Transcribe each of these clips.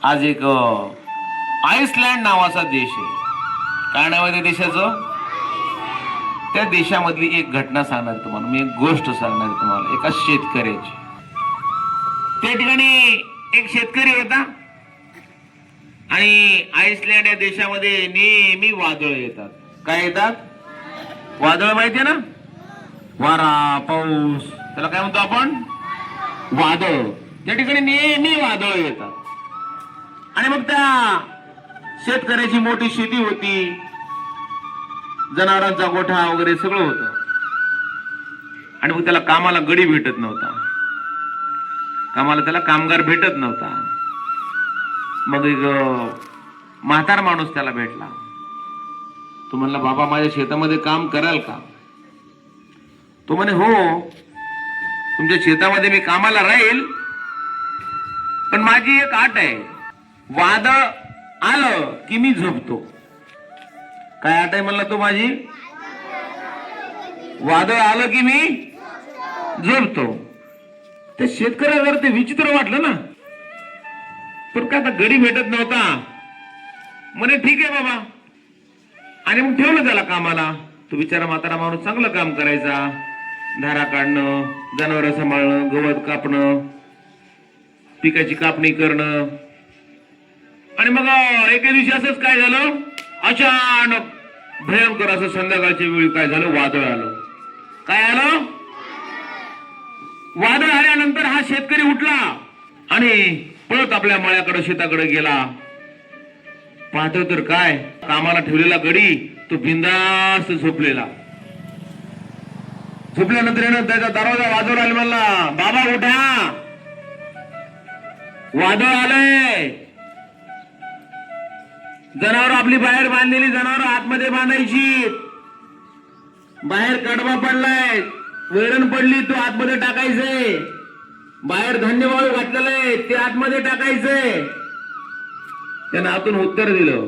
आज एक आइसलँड नावाचा देश आहे. काय नाव आहे त्या देशाचं? त्या देशामधली एक घटना सांगणार तुम्हाला मी, एक गोष्ट सांगणार तुम्हाला एका शेतकऱ्याची. त्या ठिकाणी एक शेतकरी होता आणि आइसलँड या देशामध्ये नेहमी वादळ येतात. काय येतात? वादळ माहितीये ना, वारा पाऊस, त्याला काय म्हणतो आपण? वादळ. त्या ठिकाणी नेहमी वादळ येतात. आणि मग त्या शेतकऱ्याची मोठी शेती होती, जनावरांचा गोठा वगैरे सगळं होतं. आणि मग त्याला कामाला गडी भेटत नव्हता, कामाला त्याला कामगार भेटत नव्हता. मग एक म्हातारा माणूस त्याला भेटला. तो म्हणला, बाबा माझ्या शेतामध्ये काम कराल का? तो म्हणे, हो तुमच्या शेतामध्ये मी कामाला राहील, पण माझी एक अट आहे, वादळ आलं की मी झोपतो. काय अट आहे म्हणला तो माझी? वादळ आलं की मी झोपतो. त्या शेतकऱ्याला ते विचित्र वाटलं ना, पण काय आता गडी भेटत नव्हता. म्हणे ठीक आहे बाबा. आणि मग ठेवलं त्याला कामाला. तो बिचारा म्हातारा माणूस चांगलं काम करायचा, धारा काढणं, जनावर सांभाळणं, गवत कापणं, पिकाची कापणी करणं. आणि मग एके दिवशी असंच काय झालं, अचानक भयंकर असं संध्याकाळच्या वेळी काय झालं, वादळ आलं. काय आलं? वादळ आल्यानंतर हा शेतकरी उठला आणि पळत आपल्या मळ्याकडे शेताकडे गेला. पाहतो तर काय, कामाला ठेवलेला गडी तो बिंदास्त झोपलेला. झोपल्यानंतर येणं त्याचा दरवाजा वाजवला आणि म्हणला, बाबा उठा, वादळ आलंय. जनावर आपली बाहेर बांधलेली जनावर आतमध्ये बांधायची. बाहेर कडबा पडलाय, वैरण पडली, तो आतमध्ये टाकायचंय. बाहेर धान्य वाळू घातलेलंय, ते आतमध्ये टाकायचंय. त्यानं आतून उत्तर दिलं.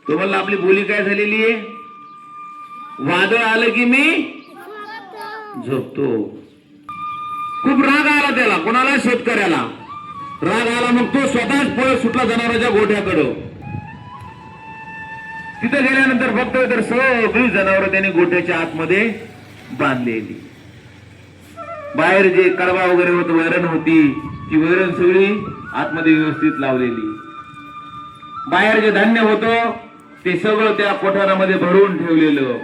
तो म्हणला, आपली बोली काय झालेली आहे? वादळ आलं की मी झोपतो. खूप राग आला त्याला. कोणाला? शेतकऱ्याला राग आला. मग तो स्वतःच पळत सुटला जनावरांच्या गोठ्याकडं. तिथे गेल्यानंतर बघतोय तर सगळी जनावरं त्याने गोठ्याच्या आतमध्ये बांधलेली. बाहेर जे कडबा वगैरे होत, वैरण होती, ती वैरण सगळी आतमध्ये व्यवस्थित लावलेली. बाहेर जे धान्य होतं ते सगळं त्या कोठारामध्ये भरून ठेवलेलं.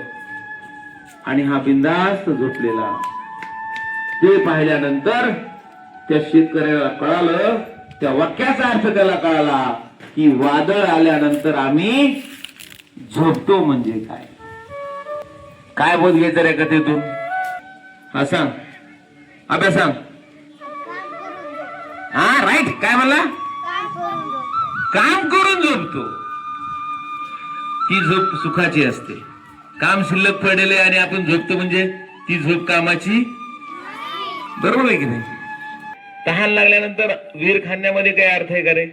आणि हा बिंदास्त झोपलेला. ते पाहिल्यानंतर त्या शेतकऱ्याला कळालं, त्या वाक्याचा अर्थ त्याला कळाला की वादळ आल्यानंतर आम्ही झोपतो म्हणजे काय. काय बोध घ्यायचं रे कथेतून? हा सांग, अभ्यास सांग. हा राईट. काय म्हणला? काम करून झोपतो. ती झोप सुखाची असते. काम शिल्लक पडलेले आणि आपण झोपतो म्हणजे ती झोप कामाची. बरोबर आहे की नाही? तहान लागल्यानंतर वीर खाण्यामध्ये काय अर्थ आहे का रे?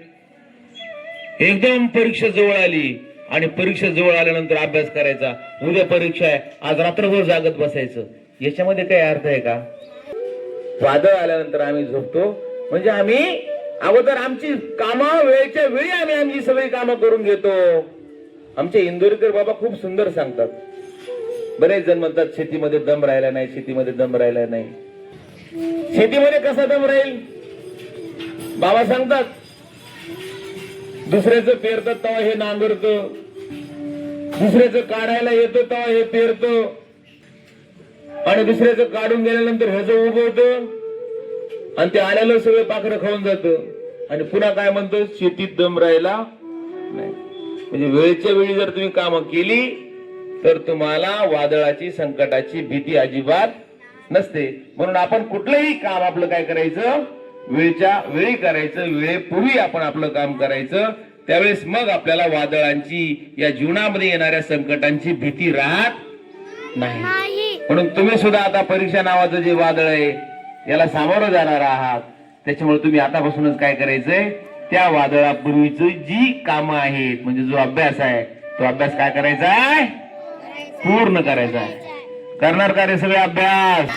एकदम परीक्षा जवळ आली आणि परीक्षा जवळ आल्यानंतर अभ्यास करायचा. उद्या परीक्षा आहे, आज रात्रभर जागत बसायचं. याच्यामध्ये काही अर्थ आहे का? वादळ आल्यानंतर आम्ही झोपतो म्हणजे आम्ही अगोदर आमची कामं वेळेच्या वेळी आम्ही आमची सगळी कामं करून घेतो. आमचे इंदोरीकर बाबा खूप सुंदर सांगतात. बरेच जण म्हणतात शेतीमध्ये दम राहिला नाही, शेतीमध्ये दम राहिला नाही. शेतीमध्ये कसा दम राहील? बाबा सांगतात, दुसऱ्याचं पेरतात तेव्हा हे नांगरतो, दुसऱ्याचं काढायला येतो तेव्हा हे पेरतो, आणि दुसऱ्याचं काढून गेल्यानंतर ह्याचं उगवतं आणि ते आल्याला सगळं पाखरं खाऊन जातं. आणि पुन्हा काय म्हणतो? शेतीत दम राहिला नाही. म्हणजे वेळेच्या वेळी जर तुम्ही कामं केली तर तुम्हाला वादळाची, संकटाची भीती अजिबात नसते. म्हणून आपण कुठलंही काम आपलं काय करायचं? वेळच्या वेळी करायचं. वेळेपूर्वी आपण आपलं काम करायचं. त्यावेळेस मग आपल्याला वादळांची, या जीवनामध्ये येणाऱ्या संकटांची भीती राहत नाही. म्हणून तुम्ही सुद्धा आता परीक्षा नावाचं जे वादळ आहे याला सामोरं जाणार आहात. त्याच्यामुळे तुम्ही आतापासूनच काय करायचंय? त्या वादळापूर्वीची जी कामं आहेत, म्हणजे जो अभ्यास आहे, तो अभ्यास काय करायचा आहे? पूर्ण करायचा आहे. करणार का रे सगळे अभ्यास?